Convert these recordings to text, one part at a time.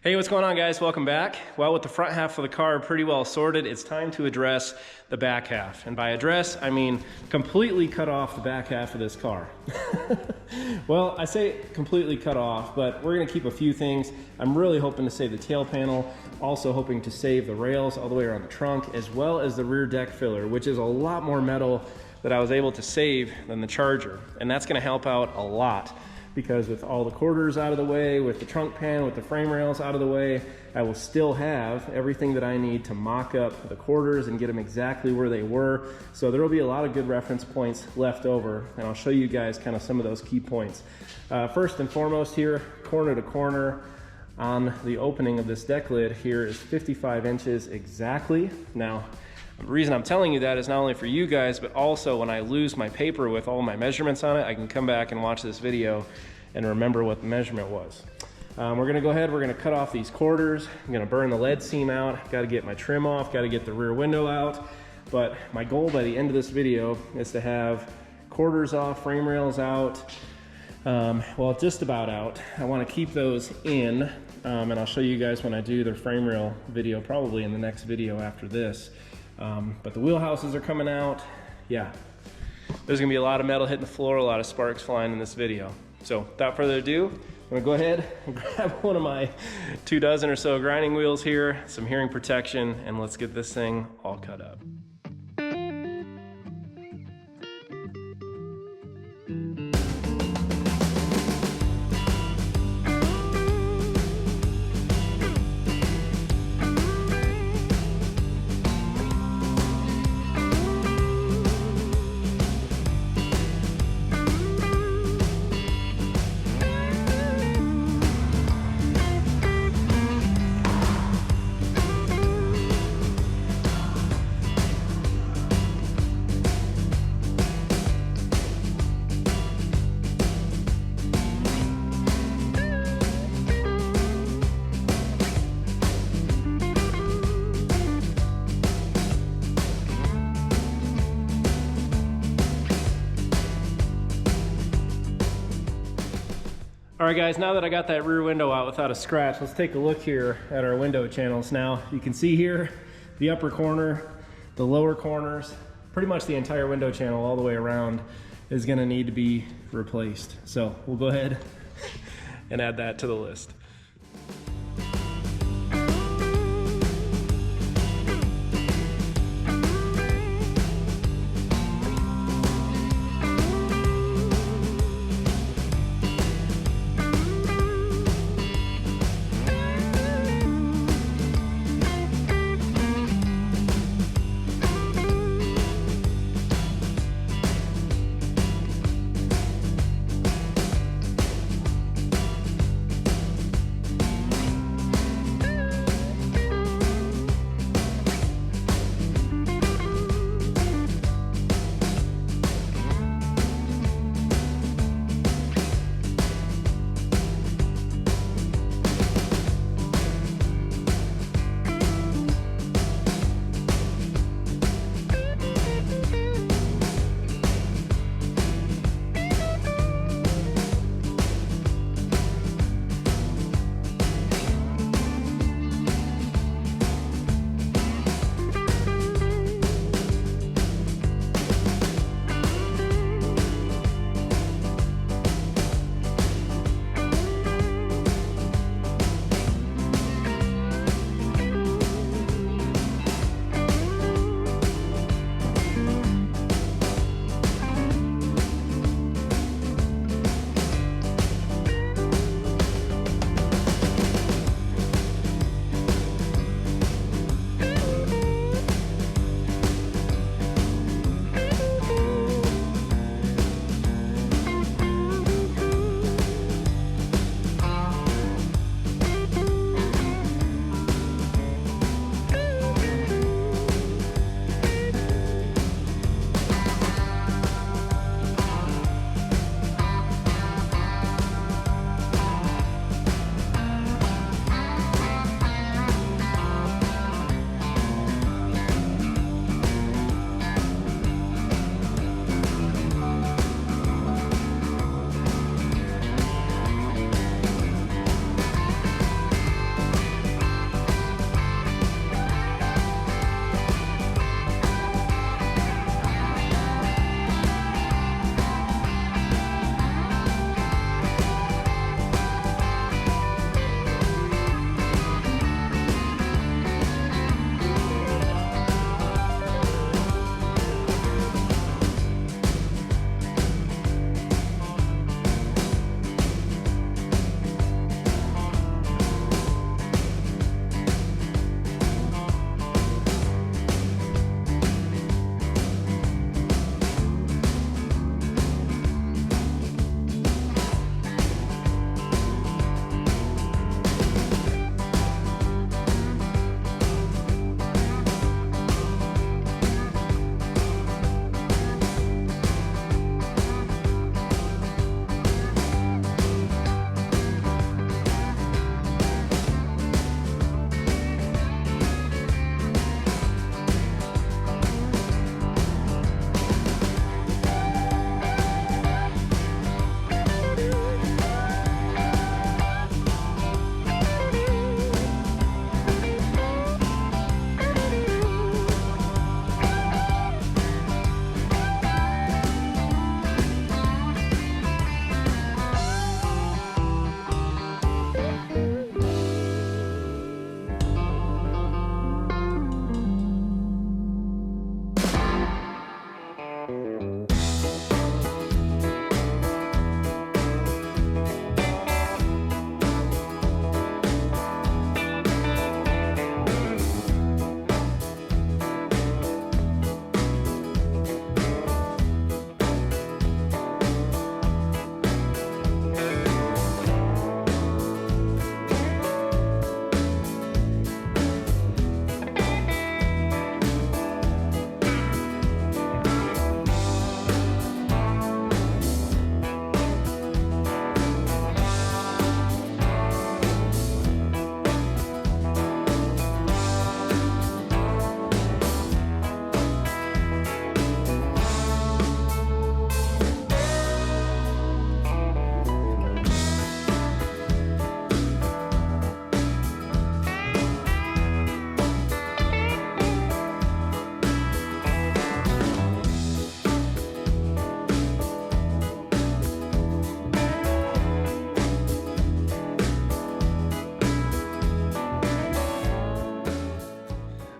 Hey, what's going on, guys? Welcome back. Well, with the front half of the car pretty well sorted, it's time to address the back half. And by address, I mean completely cut off the back half of this car. Well, I say completely cut off, but we're gonna keep a few things. I'm really hoping to save the tail panel, also hoping to save the rails all the way around the trunk, as well as the rear deck filler, which is a lot more metal that I was able to save than the Charger. And that's gonna help out a lot, because with all the quarters out of the way, with the trunk pan, with the frame rails out of the way, I will still have everything that I need to mock up the quarters and get them exactly where they were. So there will be a lot of good reference points left over, and I'll show you guys kind of some of those key points. First and foremost here, corner to corner on the opening of this deck lid here is 55 inches exactly. Now, the reason I'm telling you that is not only for you guys, but also when I lose my paper with all my measurements on it, I can come back and watch this video and remember what the measurement was. We're gonna go ahead, we're gonna cut off these quarters. I'm gonna burn the lead seam out, gotta get my trim off, gotta get the rear window out. But my goal by the end of this video is to have quarters off, frame rails out, well, just about out. I wanna keep those in, and I'll show you guys when I do the frame rail video, probably in the next video after this. But the wheelhouses are coming out. Yeah, there's gonna be a lot of metal hitting the floor, a lot of sparks flying in this video. So without further ado, I'm gonna go ahead and grab one of my 24 or so grinding wheels here, some hearing protection, and let's get this thing all cut up. All right, guys, now that I got that rear window out without a scratch, let's take a look here at our window channels. Now, you can see here, the upper corner, the lower corners, pretty much the entire window channel all the way around is gonna need to be replaced. So we'll go ahead and add that to the list.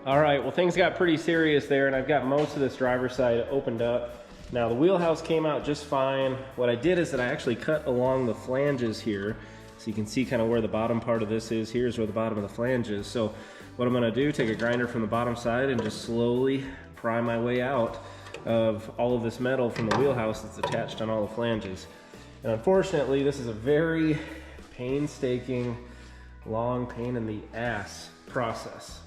All right, well, things got pretty serious there, and I've got most of this driver's side opened up. Now, the wheelhouse came out just fine. What I did is that I actually cut along the flanges here, so you can see kind of where the bottom part of this is. Here's where the bottom of the flange is. So what I'm gonna do, take a grinder from the bottom side and just slowly pry my way out of all of this metal from the wheelhouse that's attached on all the flanges. And unfortunately, this is a very painstaking, long pain in the ass process.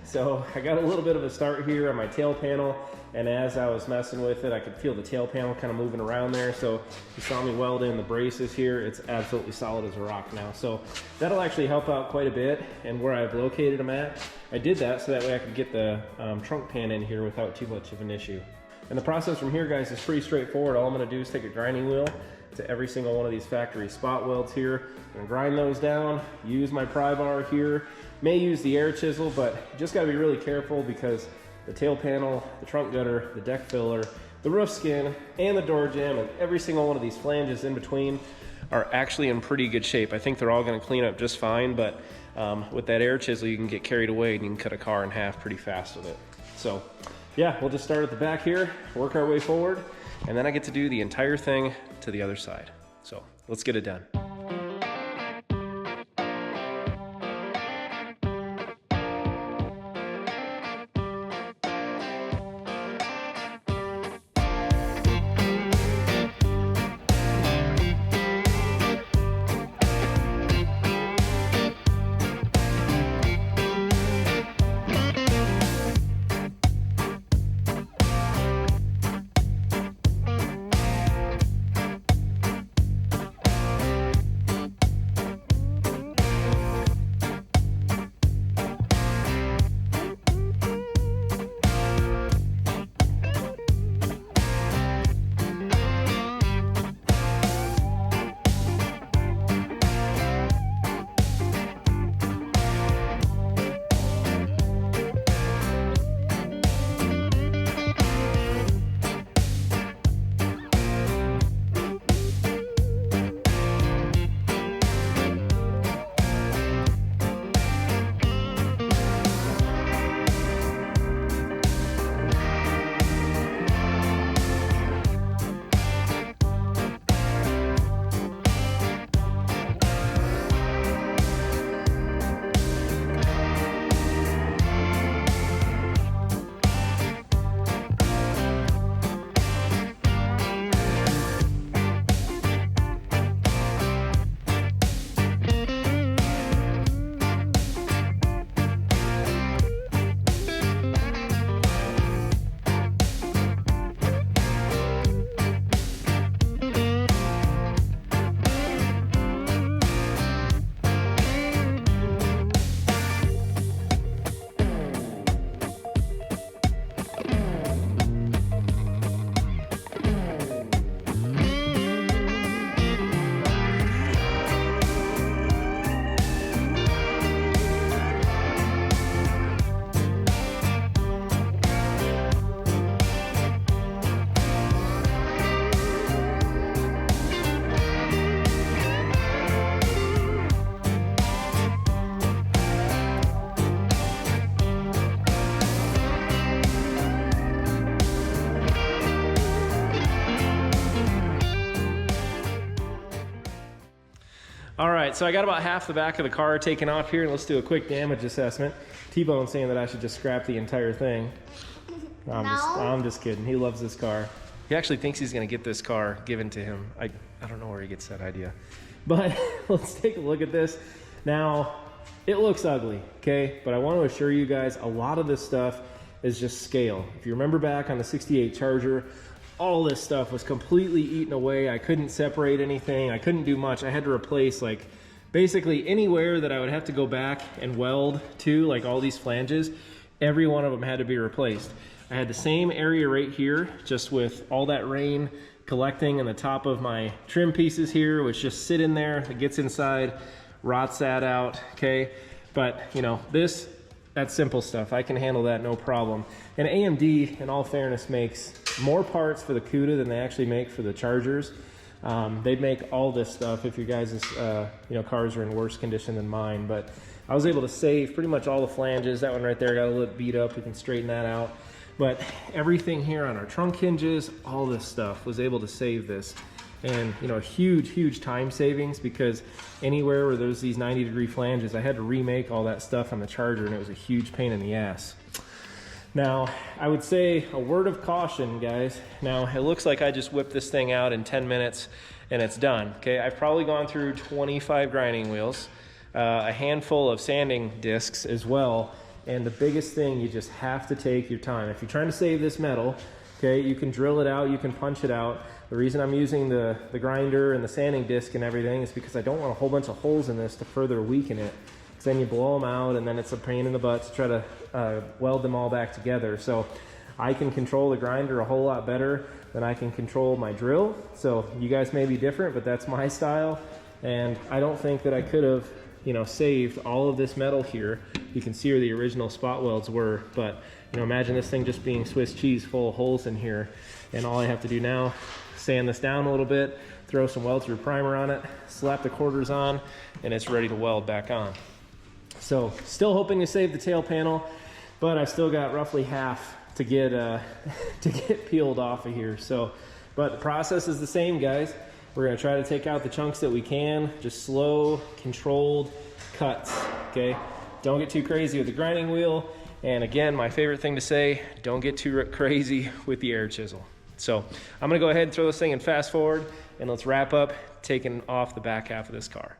So I got a little bit of a start here on my tail panel, and as I was messing with it, I could feel the tail panel kind of moving around there. So you saw me weld in the braces here. It's absolutely solid as a rock now. So that'll actually help out quite a bit. And where I've located them at, I did that so that way I could get the trunk pan in here without too much of an issue. And the process from here, guys, is pretty straightforward. All I'm gonna do is take a grinding wheel to every single one of these factory spot welds here. I'm gonna grind those down, use my pry bar here, may use the air chisel, but you just gotta be really careful because the tail panel, the trunk gutter, the deck filler, the roof skin, and the door jamb, and every single one of these flanges in between are actually in pretty good shape. I think they're all gonna clean up just fine, but with that air chisel, you can get carried away and you can cut a car in half pretty fast with it. So yeah, we'll just start at the back here, work our way forward, and then I get to do the entire thing to the other side. So let's get it done. All right, so I got about half the back of the car taken off here, and let's do a quick damage assessment. T-Bone's saying that I should just scrap the entire thing. I'm just kidding. He loves this car. He actually thinks he's gonna get this car given to him. I don't know where he gets that idea. But let's take a look at this. Now, it looks ugly, okay? But I want to assure you guys, a lot of this stuff is just scale. If you remember back on the 68 Charger, all this stuff was completely eaten away. I couldn't separate anything. I couldn't do much. I had to replace like basically anywhere that I would have to go back and weld to, like all these flanges, every one of them had to be replaced. I had the same area right here, just with all that rain collecting in the top of my trim pieces here, which just sit in there, it gets inside, rots that out, okay? But you know, that's simple stuff. I can handle that no problem. And AMD, in all fairness, makes more parts for the Cuda than they actually make for the Chargers. They'd make all this stuff if your guys' cars are in worse condition than mine. But I was able to save pretty much all the flanges. That one right there got a little beat up. We can straighten that out. But everything here on our trunk hinges, all this stuff was able to save this. And huge time savings, because anywhere where there's these 90-degree flanges, I had to remake all that stuff on the Charger, and it was a huge pain in the ass. Now, I would say a word of caution, guys. Now, it looks like I just whipped this thing out in 10 minutes and it's done. Okay, I've probably gone through 25 grinding wheels, a handful of sanding discs as well. And the biggest thing, you just have to take your time. If you're trying to save this metal, okay, you can drill it out, you can punch it out. The reason I'm using the grinder and the sanding disc and everything is because I don't want a whole bunch of holes in this to further weaken it. Because then you blow them out and then it's a pain in the butt to try to weld them all back together. So I can control the grinder a whole lot better than I can control my drill. So you guys may be different, but that's my style. And I don't think that I could have saved all of this metal here. You can see where the original spot welds were, but imagine this thing just being Swiss cheese full of holes in here. And all I have to do now, sand this down a little bit, throw some weld through primer on it, slap the quarters on, and it's ready to weld back on. So still hoping to save the tail panel, but I've still got roughly half to get to get peeled off of here. So, but the process is the same, guys. We're gonna try to take out the chunks that we can, just slow, controlled cuts, okay? Don't get too crazy with the grinding wheel. And again, my favorite thing to say, don't get too crazy with the air chisel. So I'm gonna go ahead and throw this thing in fast forward, and let's wrap up taking off the back half of this car.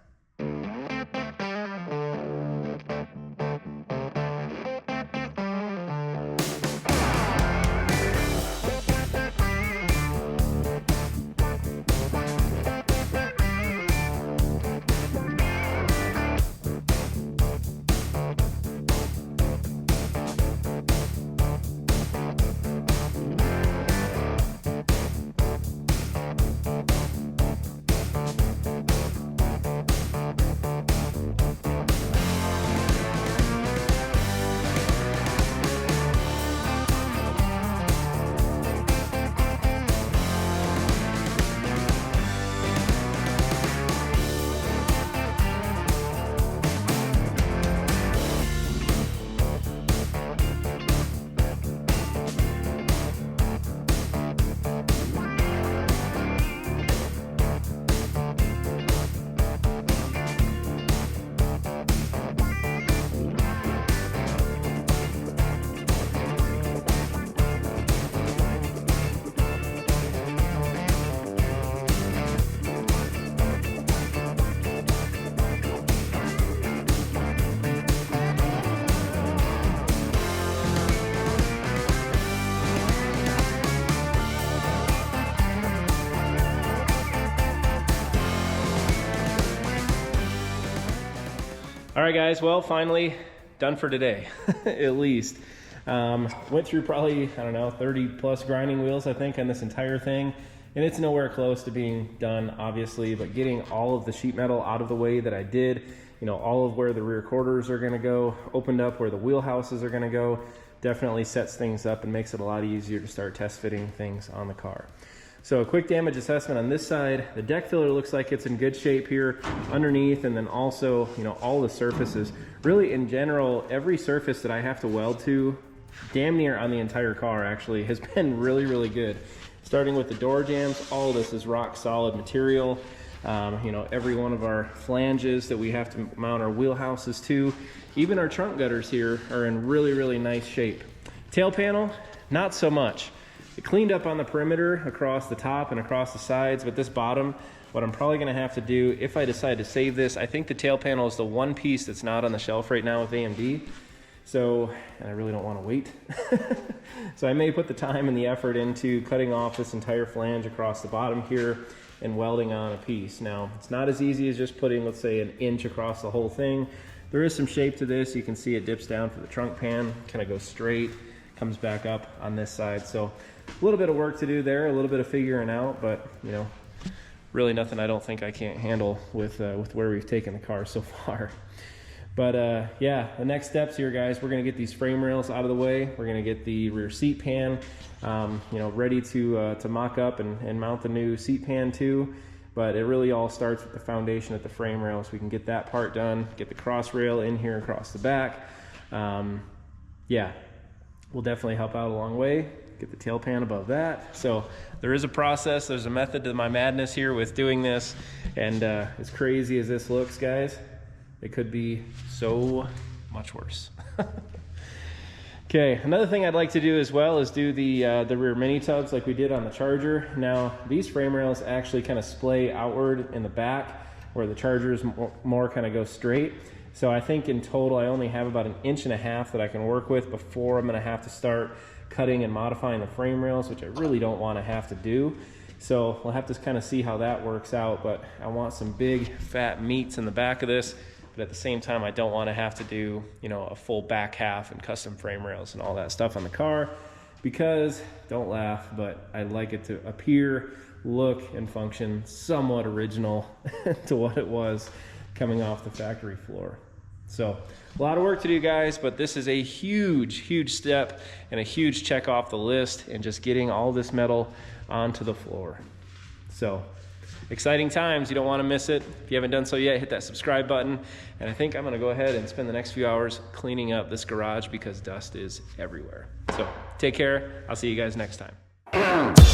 All right, guys, well, finally done for today, at least. Went through probably, I don't know, 30 plus grinding wheels, I think, on this entire thing. And it's nowhere close to being done, obviously, but getting all of the sheet metal out of the way that I did, all of where the rear quarters are gonna go, opened up where the wheelhouses are gonna go, definitely sets things up and makes it a lot easier to start test fitting things on the car. So a quick damage assessment on this side. The deck filler looks like it's in good shape here underneath, and then also, all the surfaces. Really, in general, every surface that I have to weld to, damn near on the entire car actually, has been really good. Starting with the door jambs, all of this is rock solid material. Every one of our flanges that we have to mount our wheelhouses to, even our trunk gutters here are in really nice shape. Tail panel, not so much. It cleaned up on the perimeter across the top and across the sides, but this bottom, what I'm probably gonna have to do if I decide to save this, I think the tail panel is the one piece that's not on the shelf right now with AMD. So, and I really don't wanna wait. So I may put the time and the effort into cutting off this entire flange across the bottom here and welding on a piece. Now, it's not as easy as just putting, let's say, an inch across the whole thing. There is some shape to this. You can see it dips down for the trunk pan, kind of goes straight, comes back up on this side. So a little bit of work to do there, a little bit of figuring out, but really nothing I don't think I can't handle with where we've taken the car so far. But yeah, the next steps here, guys, we're gonna get these frame rails out of the way. We're gonna get the rear seat pan, you know, ready to mock up and mount the new seat pan too. But it really all starts with the foundation at the frame rail, so we can get that part done, get the cross rail in here across the back. Yeah, will definitely help out a long way. Get the tail pan above that. So there is a process, there's a method to my madness here with doing this. And as crazy as this looks, guys, it could be so much worse. Okay, another thing I'd like to do as well is do the rear mini tubs like we did on the Charger. Now, these frame rails actually kind of splay outward in the back, where the Chargers more kind of go straight. So I think in total I only have about 1.5 inches that I can work with before I'm gonna have to start cutting and modifying the frame rails, which I really don't want to have to do. So we'll have to kind of see how that works out, but I want some big fat meats in the back of this. But at the same time, I don't want to have to do, you know, a full back half and custom frame rails and all that stuff on the car, because, don't laugh, but I'd like it to appear, look, and function somewhat original to what it was coming off the factory floor. So a lot of work to do, guys, but this is a huge, huge step and a huge check off the list, and just getting all this metal onto the floor. So exciting times, you don't want to miss it. If you haven't done so yet, hit that subscribe button. And I think I'm going to go ahead and spend the next few hours cleaning up this garage because dust is everywhere. So take care. I'll see you guys next time.